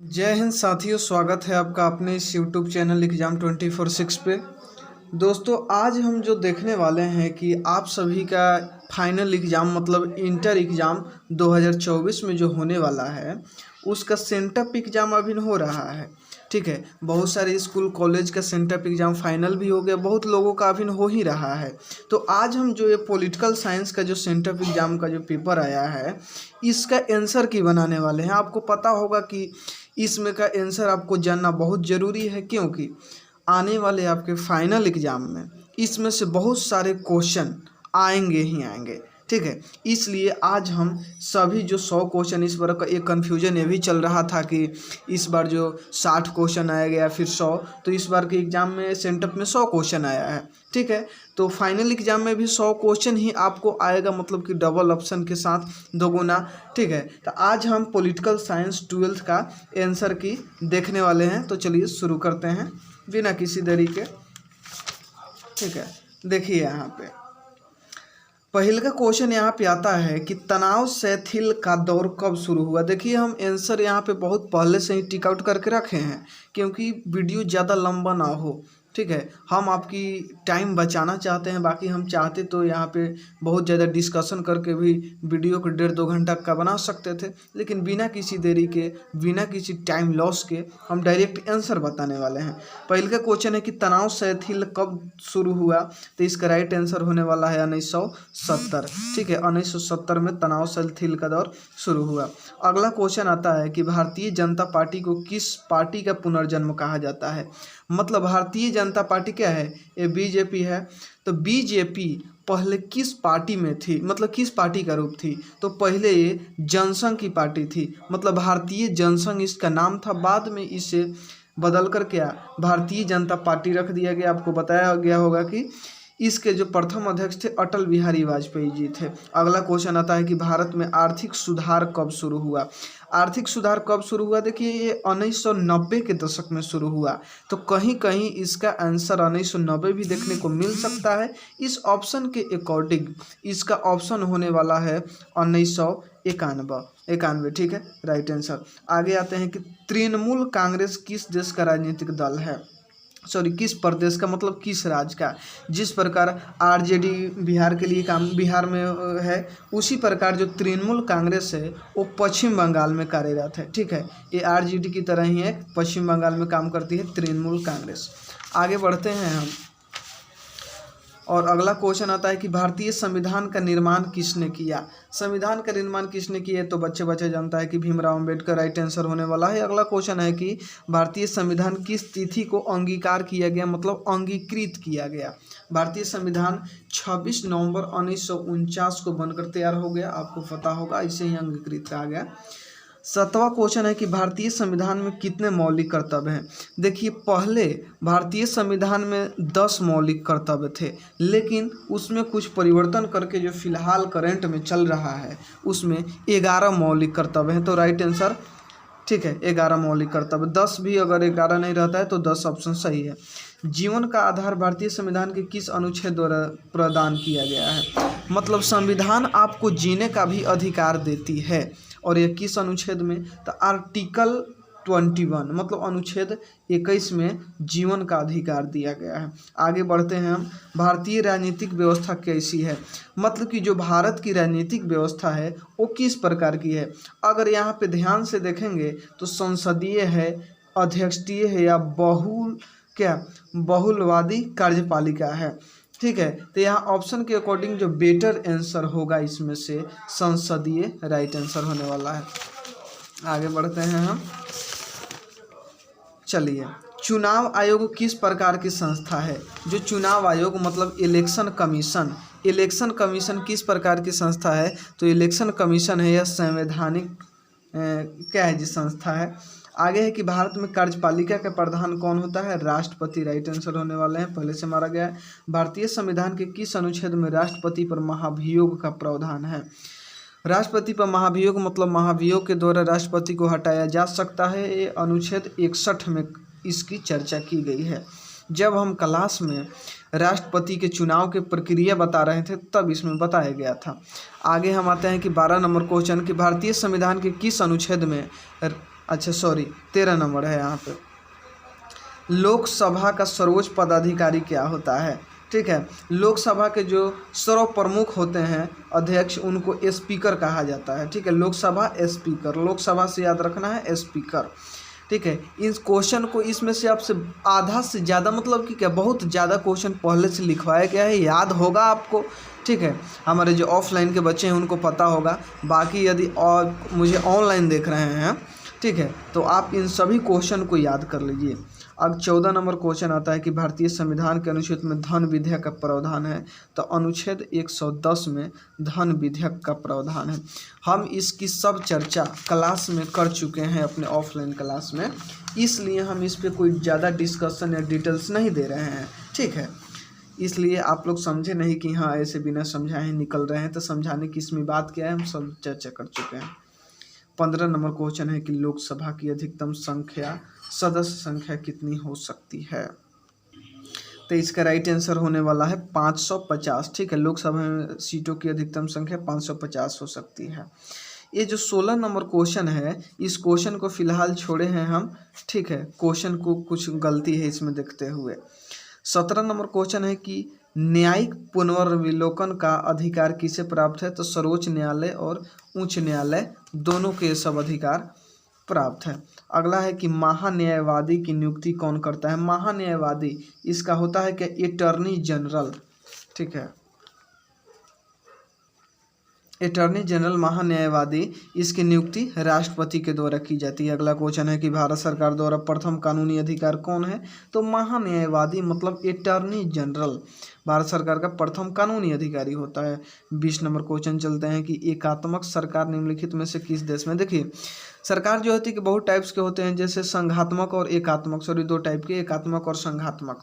जय हिंद साथियों, स्वागत है आपका अपने इस यूट्यूब चैनल एग्ज़ाम 24/6 पे। दोस्तों, आज हम जो देखने वाले हैं कि आप सभी का फाइनल एग्ज़ाम मतलब इंटर एग्ज़ाम 2024 में जो होने वाला है उसका सेंटअप एग्ज़ाम अभी हो रहा है। ठीक है, बहुत सारे स्कूल कॉलेज का सेंटअप एग्ज़ाम फाइनल भी हो गया, बहुत लोगों का अभी हो ही रहा है। तो आज हम जो ये पॉलिटिकल साइंस का जो सेंटअप एग्ज़ाम का जो पेपर आया है इसका आंसर की बनाने वाले हैं। आपको पता होगा कि इसमें का आंसर आपको जानना बहुत ज़रूरी है, क्योंकि आने वाले आपके फाइनल एग्ज़ाम में इसमें से बहुत सारे क्वेश्चन आएंगे ही आएंगे। ठीक है, इसलिए आज हम सभी जो 100 क्वेश्चन, इस बार का एक कन्फ्यूजन ये भी चल रहा था कि इस बार जो 60 क्वेश्चन आया गया फिर 100, तो इस बार के एग्ज़ाम में सेंटअप में 100 क्वेश्चन आया है। ठीक है, तो फाइनल एग्ज़ाम में भी 100 क्वेश्चन ही आपको आएगा, मतलब कि डबल ऑप्शन के साथ दोगुना। ठीक है, तो आज हम पॉलिटिकल साइंस 12th का आंसर की देखने वाले हैं। तो चलिए शुरू करते हैं बिना किसी देरी के। ठीक है, देखिए यहाँ पे पहले का क्वेश्चन यहाँ पे आता है कि तनाव शिथिल का दौर कब शुरू हुआ। देखिए, हम आंसर यहाँ पे बहुत पहले से ही टिक आउट करके रखे हैं क्योंकि वीडियो ज़्यादा लंबा ना हो। ठीक है, हम आपकी टाइम बचाना चाहते हैं, बाकी हम चाहते तो यहाँ पे बहुत ज़्यादा डिस्कशन करके भी वीडियो को 1.5-2 घंटा का बना सकते थे, लेकिन बिना किसी देरी के, बिना किसी टाइम लॉस के हम डायरेक्ट आंसर बताने वाले हैं। पहले का क्वेश्चन है कि तनाव शिथिल कब शुरू हुआ, तो इसका राइट आंसर होने वाला है 1970। ठीक है, 1970 में तनाव शिथिल का दौर शुरू हुआ। अगला क्वेश्चन आता है कि भारतीय जनता पार्टी को किस पार्टी का पुनर्जन्म कहा जाता है। मतलब भारतीय जनता पार्टी क्या है, ये बीजेपी है। तो बीजेपी पहले किस पार्टी में थी, मतलब किस पार्टी का रूप थी, तो पहले ये जनसंघ की पार्टी थी, मतलब भारतीय जनसंघ इसका नाम था। बाद में इसे बदल कर क्या भारतीय जनता पार्टी रख दिया गया। आपको बताया गया होगा कि इसके जो प्रथम अध्यक्ष थे अटल बिहारी वाजपेयी जी थे। अगला क्वेश्चन आता है कि भारत में आर्थिक सुधार कब शुरू हुआ। आर्थिक सुधार कब शुरू हुआ, देखिए ये 1990 के दशक में शुरू हुआ। तो कहीं कहीं इसका आंसर 1990 भी देखने को मिल सकता है। इस ऑप्शन के अकॉर्डिंग इसका ऑप्शन होने वाला है 1991। ठीक है, राइट आंसर। आगे आते हैं कि तृणमूल कांग्रेस किस देश का राजनीतिक दल है, सॉरी किस प्रदेश का, मतलब किस राज्य का। जिस प्रकार आरजेडी बिहार के लिए काम बिहार में है, उसी प्रकार जो तृणमूल कांग्रेस है वो पश्चिम बंगाल में कार्यरत है। ठीक है, ये आरजेडी की तरह ही है, पश्चिम बंगाल में काम करती है तृणमूल कांग्रेस। आगे बढ़ते हैं हम, और अगला क्वेश्चन आता है कि भारतीय संविधान का निर्माण किसने किया। संविधान का निर्माण किसने किया, तो बच्चे जानता है कि भीमराव अंबेडकर, राइट आंसर होने वाला है। अगला क्वेश्चन है कि भारतीय संविधान किस तिथि को अंगीकार किया गया, मतलब अंगीकृत किया गया। भारतीय संविधान 26 नवंबर 1949 को बनकर तैयार हो गया, आपको पता होगा, इसे ही अंगीकृत कहा गया। 7वां क्वेश्चन है कि भारतीय संविधान में कितने मौलिक कर्तव्य हैं। देखिए, पहले भारतीय संविधान में 10 मौलिक कर्तव्य थे, लेकिन उसमें कुछ परिवर्तन करके जो फिलहाल करंट में चल रहा है उसमें 11 मौलिक कर्तव्य हैं। तो राइट आंसर, ठीक है, 11 मौलिक कर्तव्य। 10 भी अगर 11 नहीं रहता है तो 10 ऑप्शन सही है। जीवन का आधार भारतीय संविधान के किस अनुच्छेद द्वारा प्रदान किया गया है। मतलब संविधान आपको जीने का भी अधिकार देती है, और ये किस अनुच्छेद में, तो आर्टिकल 21 मतलब अनुच्छेद 21 में जीवन का अधिकार दिया गया है। आगे बढ़ते हैं हम, भारतीय राजनीतिक व्यवस्था कैसी है। मतलब कि जो भारत की राजनीतिक व्यवस्था है वो किस प्रकार की है। अगर यहाँ पे ध्यान से देखेंगे तो संसदीय है, अध्यक्षीय है, या बहुलवादी कार्यपालिका है। ठीक है, तो यहाँ ऑप्शन के अकॉर्डिंग जो बेटर आंसर होगा इसमें से संसदीय राइट आंसर होने वाला है। आगे बढ़ते हैं हम, चलिए, चुनाव आयोग किस प्रकार की संस्था है। जो चुनाव आयोग मतलब इलेक्शन कमीशन, इलेक्शन कमीशन किस प्रकार की संस्था है, तो इलेक्शन कमीशन है, यह संवैधानिक क्या है जी संस्था है। आगे है कि भारत में कार्यपालिका का प्रधान कौन होता है, राष्ट्रपति, राइट आंसर होने वाले हैं, पहले से मारा गया है। भारतीय संविधान के किस अनुच्छेद में राष्ट्रपति पर महाभियोग का प्रावधान है। राष्ट्रपति पर महाभियोग मतलब महाभियोग के द्वारा राष्ट्रपति को हटाया जा सकता है, ये अनुच्छेद 61 में इसकी चर्चा की गई है। जब हम क्लास में राष्ट्रपति के चुनाव की प्रक्रिया बता रहे थे तब इसमें बताया गया था। आगे हम आते हैं कि 12 नंबर क्वेश्चन कि भारतीय संविधान के किस अनुच्छेद में अच्छा सॉरी 13 नंबर है यहाँ पे। लोकसभा का सर्वोच्च पदाधिकारी क्या होता है? ठीक है, लोकसभा के जो सर्व प्रमुख होते हैं अध्यक्ष, उनको स्पीकर कहा जाता है। ठीक है, लोकसभा स्पीकर, लोकसभा से याद रखना है स्पीकर। ठीक है, इस क्वेश्चन को इसमें से आपसे आधा से ज़्यादा मतलब कि क्या बहुत ज़्यादा क्वेश्चन पहले से लिखवाया गया है, याद होगा आपको। ठीक है, हमारे जो ऑफलाइन के बच्चे हैं उनको पता होगा, बाकी यदि और मुझे ऑनलाइन देख रहे हैं, ठीक है, तो आप इन सभी क्वेश्चन को याद कर लीजिए। अब 14 नंबर क्वेश्चन आता है कि भारतीय संविधान के अनुच्छेद में धन विधेयक का प्रावधान है, तो अनुच्छेद 110 में धन विधेयक का प्रावधान है। हम इसकी सब चर्चा क्लास में कर चुके हैं अपने ऑफलाइन क्लास में, इसलिए हम इस पर कोई ज़्यादा डिस्कशन या डिटेल्स नहीं दे रहे हैं। ठीक है, इसलिए आप लोग समझे नहीं कि हाँ ऐसे बिना समझाए निकल रहे हैं, तो समझाने की इसमें बात क्या है, हम सब चर्चा कर चुके हैं। 15 नंबर क्वेश्चन है कि लोकसभा की अधिकतम संख्या सदस्य संख्या कितनी हो सकती है? तो इसका राइट आंसर होने वाला है 550। ठीक है, लोकसभा में सीटों की अधिकतम संख्या 550 हो सकती है। ये जो 16 नंबर क्वेश्चन है, इस क्वेश्चन को फिलहाल छोड़े हैं हम। ठीक है, क्वेश्चन को कुछ गलती है इसमें देखते हुए। 17 नंबर क्वेश्चन है कि न्यायिक पुनर्विलोकन का अधिकार किसे प्राप्त है? तो सर्वोच्च न्यायालय और उच्च न्यायालय दोनों के सब अधिकार प्राप्त है। अगला है कि महान्यायवादी की नियुक्ति कौन करता है? महान्यायवादी इसका होता है कि अटॉर्नी जनरल। ठीक है, अटॉर्नी जनरल महान्यायवादी, इसकी नियुक्ति राष्ट्रपति के द्वारा की जाती है। अगला क्वेश्चन है कि भारत सरकार द्वारा प्रथम कानूनी अधिकार कौन है? तो महान्यायवादी मतलब अटॉर्नी जनरल भारत सरकार का प्रथम कानूनी अधिकारी होता है। 20 नंबर क्वेश्चन चलते हैं कि एकात्मक सरकार निम्नलिखित में से किस देश में? देखिए, सरकार जो होती है कि बहुत टाइप्स के होते हैं, जैसे संघात्मक और एकात्मक, सॉरी 2 टाइप के, एकात्मक और संघात्मक।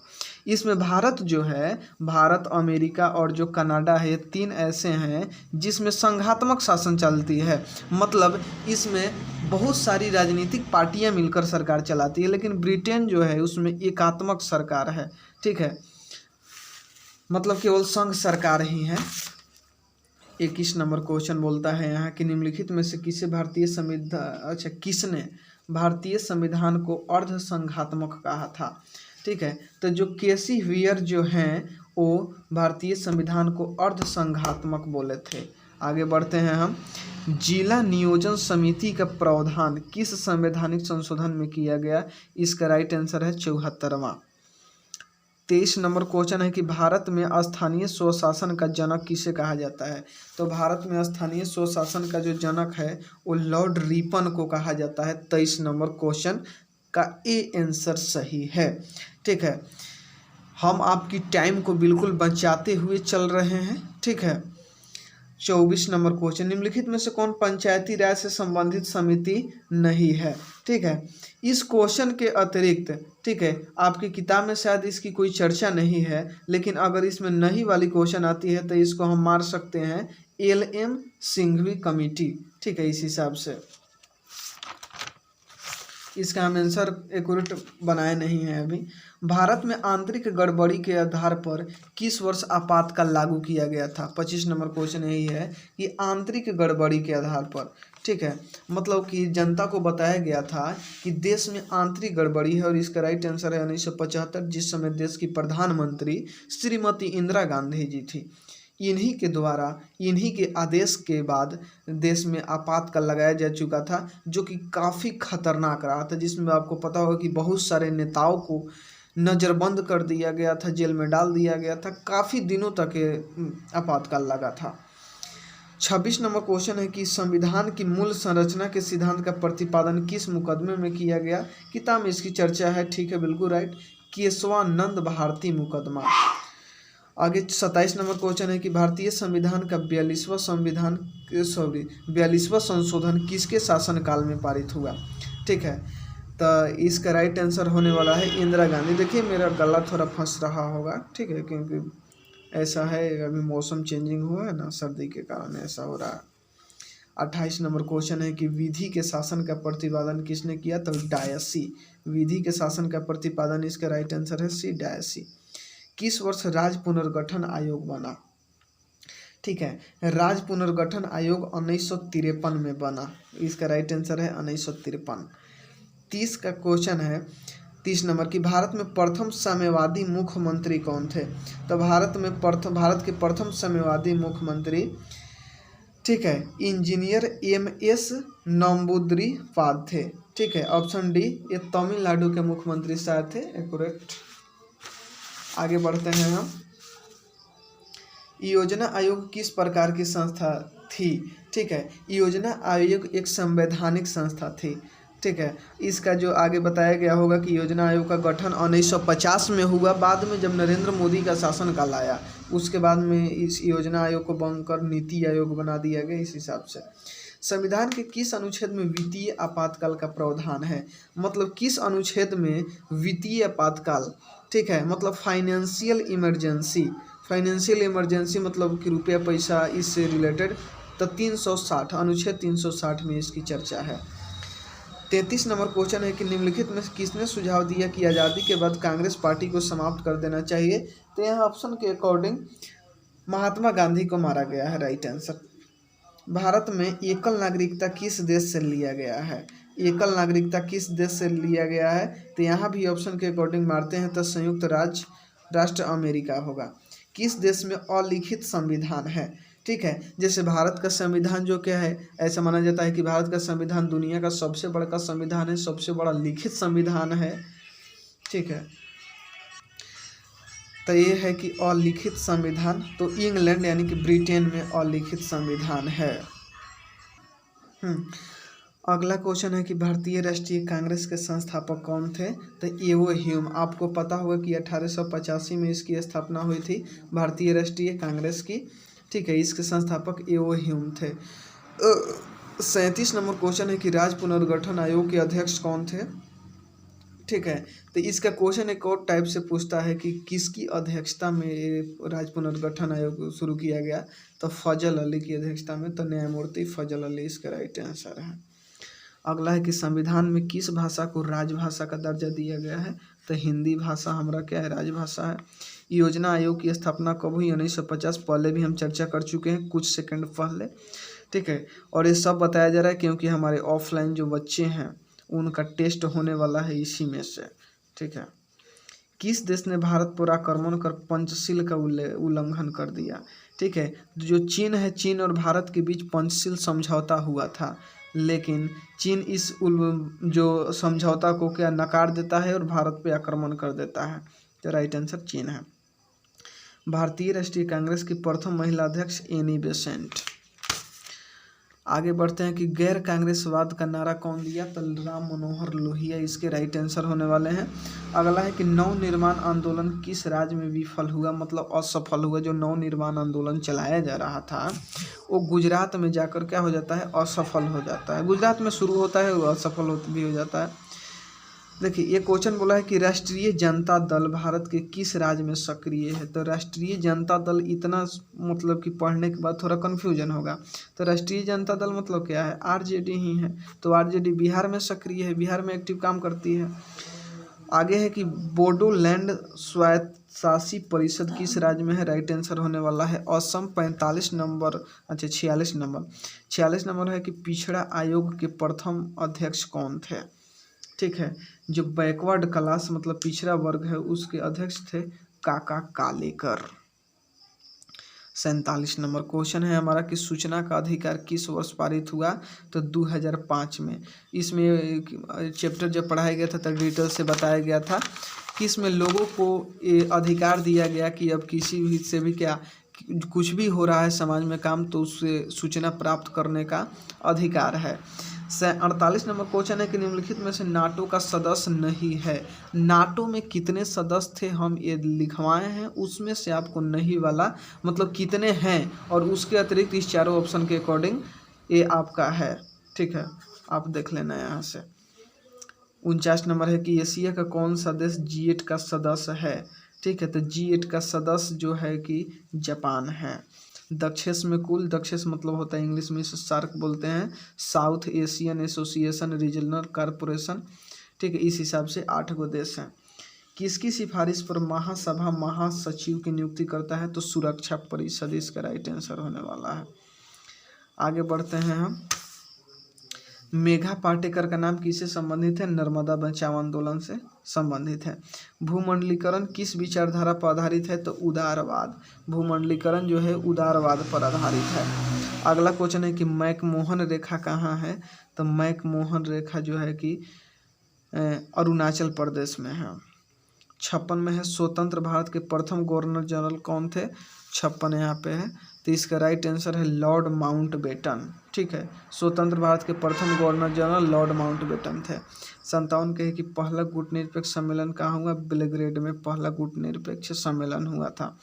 इसमें भारत जो है, भारत, अमेरिका और जो कनाडा है, 3 ऐसे हैं जिसमें संघात्मक शासन चलती है। मतलब इसमें बहुत सारी राजनीतिक पार्टियां मिलकर सरकार चलाती है, लेकिन ब्रिटेन जो है उसमें एकात्मक सरकार है। ठीक है, मतलब केवल संघ सरकार ही है। 21 नंबर क्वेश्चन बोलता है यहाँ कि निम्नलिखित में से किसने भारतीय संविधान को अर्ध संघात्मक कहा था? ठीक है, तो जो केसी व्हीयर जो हैं वो भारतीय संविधान को अर्ध संघात्मक बोले थे। आगे बढ़ते हैं हम। जिला नियोजन समिति का प्रावधान किस संवैधानिक संशोधन में किया गया? इसका राइट आंसर है 74वां। 23 नंबर क्वेश्चन है कि भारत में स्थानीय स्वशासन का जनक किसे कहा जाता है? तो भारत में स्थानीय स्वशासन का जो जनक है वो लॉर्ड रिपन को कहा जाता है। 23 नंबर क्वेश्चन का ए आंसर सही है। ठीक है, हम आपकी टाइम को बिल्कुल बचाते हुए चल रहे हैं। ठीक है, 24 नंबर क्वेश्चन, निम्नलिखित में से कौन पंचायती राज से संबंधित समिति नहीं है? ठीक है, इस क्वेश्चन के अतिरिक्त, ठीक है, आपकी किताब में शायद इसकी कोई चर्चा नहीं है, लेकिन अगर इसमें नहीं वाली क्वेश्चन आती है तो इसको हम मार सकते हैं LM सिंघवी कमेटी। ठीक है, इस हिसाब से इसका हम आंसर एक्यूरेट बनाए नहीं हैं अभी। भारत में आंतरिक गड़बड़ी के आधार पर किस वर्ष आपातकाल लागू किया गया था? 25 नंबर क्वेश्चन यही है कि आंतरिक गड़बड़ी के आधार पर, ठीक है, मतलब कि जनता को बताया गया था कि देश में आंतरिक गड़बड़ी है, और इसका राइट आंसर है 1975, जिस समय देश की प्रधानमंत्री श्रीमती इंदिरा गांधी जी थी। इन्हीं के द्वारा, इन्हीं के आदेश के बाद देश में आपातकाल लगाया जा चुका था, जो कि काफ़ी खतरनाक रहा था, जिसमें आपको पता होगा कि बहुत सारे नेताओं को नज़रबंद कर दिया गया था, जेल में डाल दिया गया था, काफ़ी दिनों तक आपातकाल लगा था। 26 नंबर क्वेश्चन है कि संविधान की मूल संरचना के सिद्धांत का प्रतिपादन किस मुकदमे में किया गया? किताब में इसकी चर्चा है। ठीक है, बिल्कुल राइट, केशवानंद भारती मुकदमा। आगे 27 नंबर क्वेश्चन है कि भारतीय संविधान का 42वां संशोधन किसके शासनकाल में पारित हुआ? ठीक है, तो इसका राइट आंसर होने वाला है इंदिरा गांधी। देखिए मेरा गला थोड़ा फंस रहा होगा, ठीक है, क्योंकि ऐसा है, अभी मौसम चेंजिंग हुआ है ना, सर्दी के कारण ऐसा हो रहा है। 28 नंबर क्वेश्चन है कि विधि के शासन का प्रतिपादन किसने किया? तो डायसी। विधि के शासन का प्रतिपादन, इसका राइट आंसर है सी, डायसी। किस वर्ष राज्य पुनर्गठन आयोग बना? ठीक है, राज्य पुनर्गठन आयोग 1953 में बना। इसका राइट आंसर है 1953। 30 का क्वेश्चन है, 30 नंबर की, भारत में प्रथम साम्यवादी मुख्यमंत्री कौन थे? तो भारत के प्रथम साम्यवादी मुख्यमंत्री, ठीक है, इंजीनियर MS नंबूद्रीपाद थे। ठीक है, ऑप्शन डी, ये तमिलनाडु के मुख्यमंत्री शायद थे, एक्यूरेट। आगे बढ़ते हैं हम। योजना आयोग किस प्रकार की संस्था थी? ठीक है, योजना आयोग एक संवैधानिक संस्था थी। ठीक है, इसका जो आगे बताया गया होगा कि योजना आयोग का गठन 1950 में हुआ, बाद में जब नरेंद्र मोदी का शासनकाल आया उसके बाद में इस योजना आयोग को बनकर नीति आयोग बना दिया गया। इस हिसाब से संविधान के किस अनुच्छेद में वित्तीय आपातकाल का प्रावधान है? मतलब किस अनुच्छेद में वित्तीय आपातकाल, ठीक है, मतलब फाइनेंशियल इमरजेंसी मतलब कि रुपया पैसा इससे रिलेटेड, तो 360 अनुच्छेद 360 में इसकी चर्चा है। 33 नंबर क्वेश्चन है कि निम्नलिखित में किसने सुझाव दिया कि आज़ादी के बाद कांग्रेस पार्टी को समाप्त कर देना चाहिए? तो यहाँ ऑप्शन के अकॉर्डिंग महात्मा गांधी को मारा गया है, राइट आंसर। भारत में एकल नागरिकता किस देश से लिया गया है? एकल नागरिकता किस देश से लिया गया है? तो यहाँ भी ऑप्शन के अकॉर्डिंग मारते हैं तो संयुक्त राष्ट्र अमेरिका होगा। किस देश में अलिखित संविधान है? ठीक है, जैसे भारत का संविधान जो क्या है, ऐसा माना जाता है कि भारत का संविधान दुनिया का सबसे बड़ा संविधान है, सबसे बड़ा लिखित संविधान है। ठीक है, तो ये है कि अलिखित संविधान, तो इंग्लैंड यानी कि ब्रिटेन में अलिखित संविधान है। अगला क्वेश्चन है कि भारतीय राष्ट्रीय कांग्रेस के संस्थापक कौन थे? तो एओ ह्यूम। आपको पता होगा कि 1885 में इसकी स्थापना हुई थी भारतीय राष्ट्रीय कांग्रेस की। ठीक है, इसके संस्थापक एओ ह्यूम थे। 37 नंबर क्वेश्चन है कि राज्य पुनर्गठन आयोग के अध्यक्ष कौन थे? ठीक है, तो इसका क्वेश्चन एक और टाइप से पूछता है कि किसकी अध्यक्षता में राज्य पुनर्गठन आयोग शुरू किया गया? तो फजल अली की अध्यक्षता में, तो न्यायमूर्ति फजल अली इसका राइट आंसर है। अगला है कि संविधान में किस भाषा को राजभाषा का दर्जा दिया गया है? तो हिंदी भाषा हमारा क्या है, राजभाषा है। योजना आयोग की स्थापना कब हुई? 1950, पहले भी हम चर्चा कर चुके हैं कुछ सेकंड पहले। ठीक है, और ये सब बताया जा रहा है क्योंकि हमारे ऑफलाइन जो बच्चे हैं उनका टेस्ट होने वाला है इसी में से। ठीक है, किस देश ने भारत पर आक्रमण कर पंचशील का उल्लंघन कर दिया? ठीक है, जो चीन है, चीन और भारत के बीच पंचशील समझौता हुआ था, लेकिन चीन इस जो समझौता को क्या नकार देता है और भारत पे आक्रमण कर देता है। तो राइट आंसर चीन है। भारतीय राष्ट्रीय कांग्रेस की प्रथम महिला अध्यक्ष एनी बेसेंट। आगे बढ़ते हैं कि गैर कांग्रेसवाद का नारा कौन दिया? तो राम मनोहर लोहिया इसके राइट आंसर होने वाले हैं। अगला है कि नवनिर्माण आंदोलन किस राज्य में विफल हुआ, मतलब असफल हुआ? जो नवनिर्माण आंदोलन चलाया जा रहा था वो गुजरात में जाकर क्या हो जाता है, असफल हो जाता है। गुजरात में शुरू होता है, वो असफल भी हो जाता है। देखिए, ये क्वेश्चन बोला है कि राष्ट्रीय जनता दल भारत के किस राज्य में सक्रिय है? तो राष्ट्रीय जनता दल, इतना मतलब कि पढ़ने के बाद थोड़ा कन्फ्यूजन होगा। तो राष्ट्रीय जनता दल मतलब क्या है, RJD ही है। तो RJD बिहार में सक्रिय है, बिहार में एक्टिव काम करती है। आगे है कि बोडोलैंड स्वायत्तशासी परिषद किस राज्य में है? राइट आंसर होने वाला है असम। 45 नंबर, अच्छा 46 नंबर है कि पिछड़ा आयोग के प्रथम अध्यक्ष कौन थे? ठीक है, जो बैकवर्ड क्लास मतलब पिछड़ा वर्ग है उसके अध्यक्ष थे काका कालेकर। 47 नंबर क्वेश्चन है हमारा कि सूचना का अधिकार किस वर्ष पारित हुआ? तो 2005 में। इसमें चैप्टर जब पढ़ाया गया था तब डिटेल से बताया गया था कि इसमें लोगों को ये अधिकार दिया गया कि अब किसी भी से भी क्या कुछ भी हो रहा है समाज में काम, तो उससे सूचना प्राप्त करने का अधिकार है। 48 नंबर क्वेश्चन है कि निम्नलिखित में से नाटो का सदस्य नहीं है। नाटो में कितने सदस्य थे हम ये लिखवाए हैं, उसमें से आपको नहीं वाला मतलब कितने हैं और उसके अतिरिक्त इस चारों ऑप्शन के अकॉर्डिंग ये आपका है। ठीक है, आप देख लेना यहाँ से। 49 नंबर है कि एशिया का कौन सा देश G8 का सदस्य है? ठीक है, तो G8 का सदस्य जो है कि जापान है। दक्षेश में कुल, दक्षेश मतलब होता है इंग्लिश में इसे सार्क बोलते हैं, south Asian association regional corporation. ठीक है, इस हिसाब से 8 गो देश हैं। किसकी सिफारिश पर महासभा महासचिव की नियुक्ति करता है? तो सुरक्षा परिषद इसका राइट आंसर होने वाला है। आगे बढ़ते हैं हम। मेघा पाटेकर का नाम किससे संबंधित है? नर्मदा बचाओ आंदोलन से संबंधित है। भूमंडलीकरण किस विचारधारा पर आधारित है? तो उदारवाद। भूमंडलीकरण जो है उदारवाद पर आधारित है। अगला क्वेश्चन है कि मैकमोहन रेखा कहाँ है? तो मैकमोहन रेखा जो है कि अरुणाचल प्रदेश में है। 56 में है स्वतंत्र भारत के प्रथम गवर्नर जनरल कौन थे? 56 यहाँ पे है, तो इसका राइट आंसर है लॉर्ड माउंटबेटन। ठीक है, स्वतंत्र भारत के प्रथम गवर्नर जनरल लॉर्ड माउंटबेटन थे। 57 के है कि पहला गुटनिरपेक्ष सम्मेलन कहाँ हुआ? बेलग्रेड में पहला गुटनिरपेक्ष सम्मेलन हुआ था।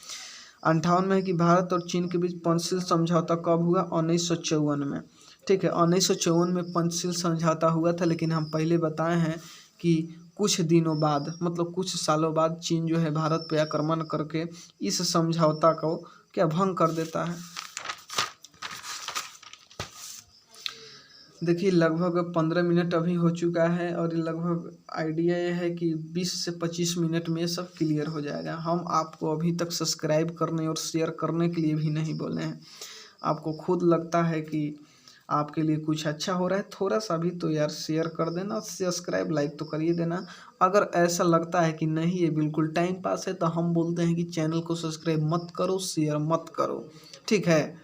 58 में है कि भारत और चीन के बीच पंचशील समझौता कब हुआ? 1954 में। ठीक है, 1954 में पंचशील समझौता हुआ था, लेकिन हम पहले बताए हैं कि कुछ दिनों बाद मतलब कुछ सालों बाद चीन जो है भारत पे आक्रमण करके इस समझौता को क्या भंग कर देता है। देखिए लगभग 15 मिनट अभी हो चुका है और लगभग आइडिया ये है कि 20 से 25 मिनट में सब क्लियर हो जाएगा। हम आपको अभी तक सब्सक्राइब करने और शेयर करने के लिए भी नहीं बोले हैं। आपको खुद लगता है कि आपके लिए कुछ अच्छा हो रहा है, थोड़ा सा भी तो यार शेयर कर देना, सब्सक्राइब लाइक तो करिए देना। अगर ऐसा लगता है कि नहीं ये बिल्कुल टाइम पास है तो हम बोलते हैं कि चैनल को सब्सक्राइब मत करो, शेयर मत करो। ठीक है,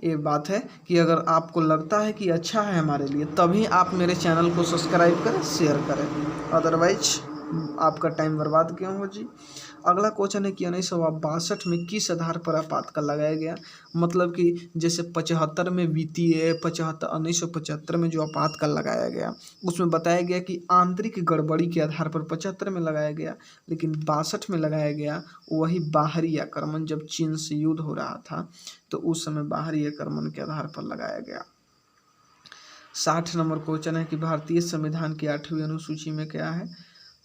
ये बात है कि अगर आपको लगता है कि अच्छा है हमारे लिए तभी आप मेरे चैनल को सब्सक्राइब करें, शेयर करें, अदरवाइज आपका टाइम बर्बाद क्यों हो जी। अगला क्वेश्चन है कि 1962 में किस आधार पर आपातकाल लगाया गया? मतलब कि जैसे 75 में वित्तीय 1975 में जो आपातकाल लगाया गया उसमें बताया गया कि आंतरिक गड़बड़ी के आधार पर 75 में लगाया गया, लेकिन 62 में लगाया गया वही बाहरी आक्रमण, जब चीन से युद्ध हो रहा था तो उस समय बाहरी आक्रमण के आधार पर लगाया गया। 60 नंबर क्वेश्चन है कि भारतीय संविधान की 8वीं अनुसूची में क्या है?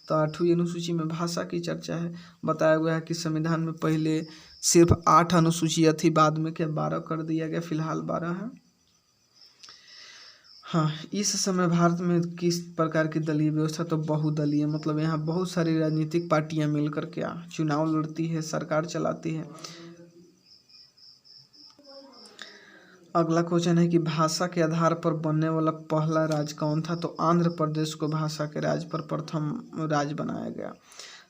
तो 8वीं अनुसूची में भाषा की चर्चा है। बताया गया है कि संविधान में पहले सिर्फ 8 अनुसूचियाँ थी, बाद में क्या 12 कर दिया गया, फिलहाल 12 है। हाँ, इस समय भारत में किस प्रकार की दलीय व्यवस्था? तो बहुदलीय, मतलब यहाँ बहुत सारी राजनीतिक पार्टियां मिलकर के चुनाव लड़ती है, सरकार चलाती है। अगला क्वेश्चन है कि भाषा के आधार पर बनने वाला पहला राज्य कौन था? तो आंध्र प्रदेश को भाषा के राज्य पर प्रथम राज्य बनाया गया।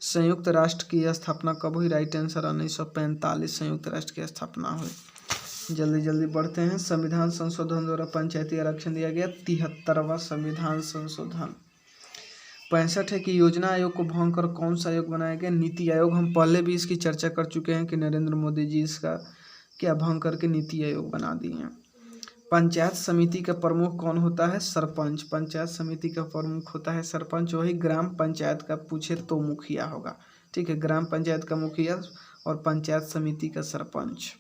संयुक्त राष्ट्र की स्थापना कब हुई? राइट आंसर 1945 संयुक्त राष्ट्र की स्थापना हुई। जल्दी जल्दी बढ़ते हैं। संविधान संशोधन द्वारा पंचायती आरक्षण दिया गया, 73वां संविधान संशोधन। 65 है कि योजना आयोग को भंग कर कौन सा आयोग बनाया गया? नीति आयोग। हम पहले भी इसकी चर्चा कर चुके हैं कि नरेंद्र मोदी जी इसका क्या भंग करके नीति आयोग बना दिए हैं। पंचायत समिति का प्रमुख कौन होता है? सरपंच। पंचायत समिति का प्रमुख होता है सरपंच, वही ग्राम पंचायत का पूछे तो मुखिया होगा। ठीक है, ग्राम पंचायत का मुखिया और पंचायत समिति का सरपंच।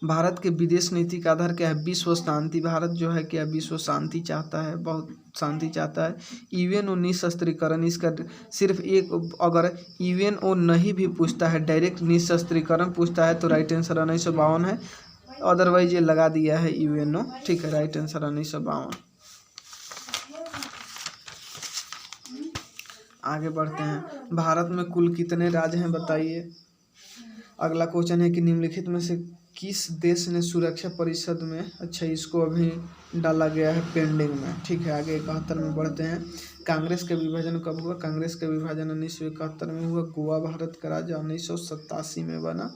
भारत के विदेश नीति का आधार क्या है? विश्व शांति। भारत जो है क्या विश्व शांति चाहता है, बहुत शांति चाहता है। यूएनओ निशस्त्रीकरण, इसका सिर्फ एक, अगर यूएनओ नहीं भी पूछता है, डायरेक्ट निशस्त्रीकरण पूछता है तो राइट आंसर 1952 है, अदरवाइज ये लगा दिया है यूएनओ। ठीक है, राइट आंसर 1952। आगे बढ़ते हैं। भारत में कुल कितने राज्य हैं बताइए। अगला क्वेश्चन है कि निम्नलिखित में से किस देश ने सुरक्षा परिषद में, अच्छा इसको अभी डाला गया है पेंडिंग में। ठीक है, आगे 71 में बढ़ते हैं। कांग्रेस का विभाजन कब हुआ? कांग्रेस का विभाजन 1971 में हुआ। गोवा भारत का राज्य 1987 में बना।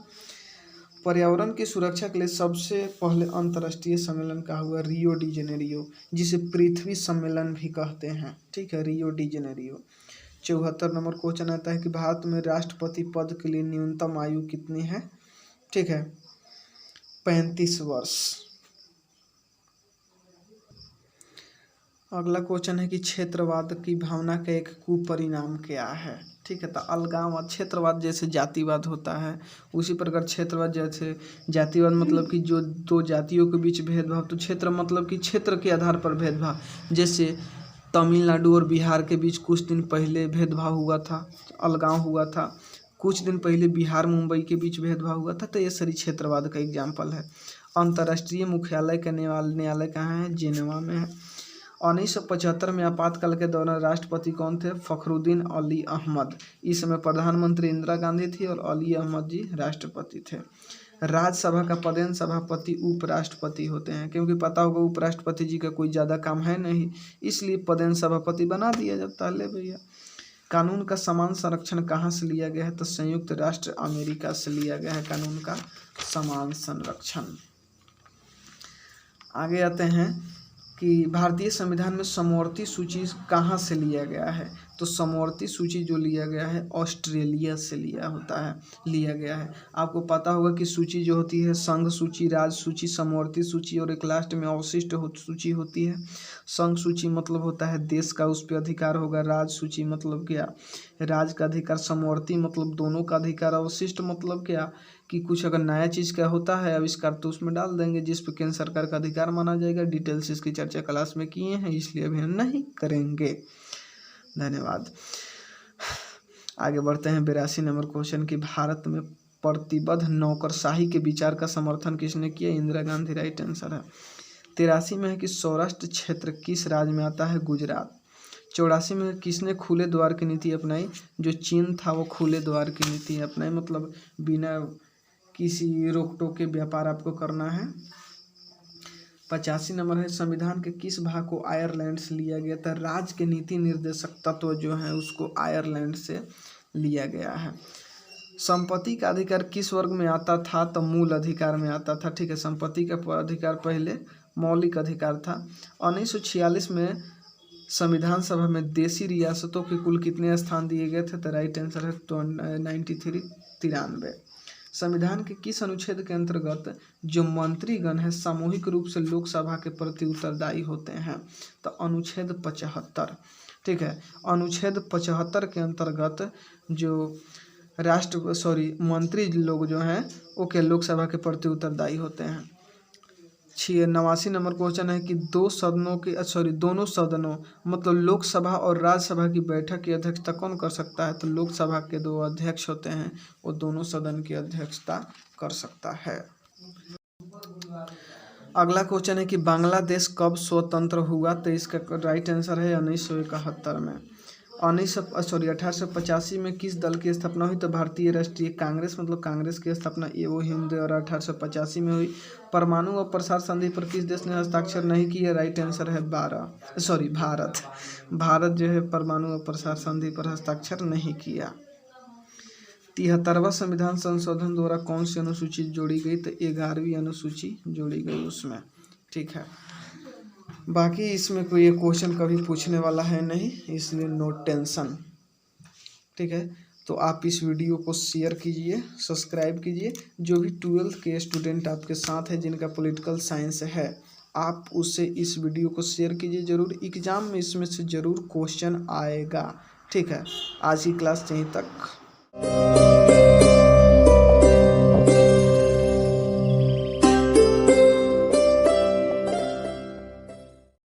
पर्यावरण की सुरक्षा के लिए सबसे पहले अंतर्राष्ट्रीय सम्मेलन का हुआ? रियो डी जेनेरियो, जिसे पृथ्वी सम्मेलन भी कहते हैं। ठीक है, Rio de Janeiro. 74 number question आता है कि भारत में राष्ट्रपति पद के लिए न्यूनतम आयु कितनी है? ठीक है, 35 वर्ष। अगला क्वेश्चन है कि क्षेत्रवाद की भावना का एक कुपरिणाम क्या है? ठीक है, तो अलगाववाद, क्षेत्रवाद जैसे जातिवाद होता है उसी प्रकार क्षेत्रवाद जैसे जातिवाद मतलब कि जो दो जातियों के बीच भेदभाव, तो क्षेत्र मतलब कि क्षेत्र के आधार पर भेदभाव। जैसे तमिलनाडु और बिहार के बीच कुछ दिन पहले भेदभाव हुआ था, अलगाव हुआ था। कुछ दिन पहले बिहार मुंबई के बीच भेदभाव हुआ था, तो ये सारी क्षेत्रवाद का एग्जाम्पल है। अंतर्राष्ट्रीय मुख्यालय का न्यायालय कहाँ है? जेनेवा में है। 1975 में आपातकाल के दौरान राष्ट्रपति कौन थे? फखरुद्दीन अली अहमद। इस समय प्रधानमंत्री इंदिरा गांधी थी और अली अहमद जी राष्ट्रपति थे। राज्यसभा का पदेन सभापति उपराष्ट्रपति होते हैं, क्योंकि पता होगा उपराष्ट्रपति जी का कोई ज़्यादा काम है नहीं, इसलिए पदेन सभापति बना दिया जाता है। ले भैया, कानून का समान संरक्षण कहाँ से लिया गया है? तो संयुक्त राष्ट्र अमेरिका से लिया गया है कानून का समान संरक्षण। आगे आते हैं कि भारतीय संविधान में समवर्ती सूची कहाँ से लिया गया है? तो समवर्ती सूची जो लिया गया है ऑस्ट्रेलिया से लिया गया है। आपको पता होगा कि सूची जो होती है संघ सूची, राज्य सूची, समवर्ती सूची और एक लास्ट में अवशिष्ट सूची होती है। संघ सूची मतलब होता है देश का, उस पर अधिकार होगा। राज्य सूची मतलब क्या? राज्य का अधिकार। समवर्ती मतलब दोनों का अधिकार। अवशिष्ट मतलब क्या? कि कुछ अगर नया चीज़ का होता है आविष्कार तो उसमें डाल देंगे जिस पर केंद्र सरकार का अधिकार माना जाएगा। डिटेल्स इसकी चर्चा क्लास में किए हैं, इसलिए अभी हम नहीं करेंगे। धन्यवाद। आगे बढ़ते हैं 82 नंबर क्वेश्चन की, भारत में प्रतिबद्ध नौकरशाही के विचार का समर्थन किसने किया? इंदिरा गांधी। राइट आंसर है। 83 में है कि सौराष्ट्र क्षेत्र किस राज्य में आता है? गुजरात। 84 में किसने खुले द्वार की नीति अपनाई? जो चीन था वो खुले द्वार की नीति अपनाई, मतलब बिना किसी रोक टोक के व्यापार आपको करना है। 85 नंबर है, संविधान के किस भाग को आयरलैंड से लिया गया था? राज्य के नीति निर्देशक तत्व जो है उसको आयरलैंड से लिया गया है। संपत्ति का अधिकार किस वर्ग में आता था? तो मूल अधिकार में आता था। ठीक है, संपत्ति का अधिकार पहले मौलिक अधिकार था। 1946 में संविधान सभा में देशी रियासतों के कुल कितने स्थान दिए गए थे? तो राइट आंसर है 93। संविधान के किस अनुच्छेद के अंतर्गत जो मंत्रीगण है सामूहिक रूप से लोकसभा के प्रति उत्तरदायी होते हैं? तो अनुच्छेद 75। ठीक है, अनुच्छेद 75 के अंतर्गत जो मंत्री लोग जो हैं वो के लोकसभा के प्रति उत्तरदायी होते हैं। 89 नंबर क्वेश्चन है कि दोनों सदनों मतलब लोकसभा और राज्यसभा की बैठक की अध्यक्षता कौन कर सकता है? तो लोकसभा के 2 अध्यक्ष होते हैं, वो दोनों सदन की अध्यक्षता कर सकता है। अगला क्वेश्चन है कि बांग्लादेश कब स्वतंत्र हुआ? तो इसका राइट आंसर है 1971 में। 1885 में किस दल की स्थापना हुई? तो भारतीय राष्ट्रीय कांग्रेस मतलब कांग्रेस की स्थापना वो हिंद और 1885 में हुई। परमाणु और प्रसार संधि पर किस देश ने हस्ताक्षर नहीं किया? राइट आंसर है भारत। भारत जो है परमाणु और प्रसार संधि पर हस्ताक्षर नहीं किया। 73वां संविधान संशोधन द्वारा कौन सी अनुसूची जोड़ी गई? तो 11वीं अनुसूची जोड़ी गई उसमें। ठीक है, बाकी इसमें कोई ये क्वेश्चन कभी पूछने वाला है नहीं, इसलिए नो टेंशन। ठीक है, तो आप इस वीडियो को शेयर कीजिए, सब्सक्राइब कीजिए। जो भी 12th के स्टूडेंट आपके साथ है जिनका पॉलिटिकल साइंस है, आप उससे इस वीडियो को शेयर कीजिए ज़रूर। एग्ज़ाम में इसमें से ज़रूर क्वेश्चन आएगा। ठीक है, आज की क्लास यहीं तक।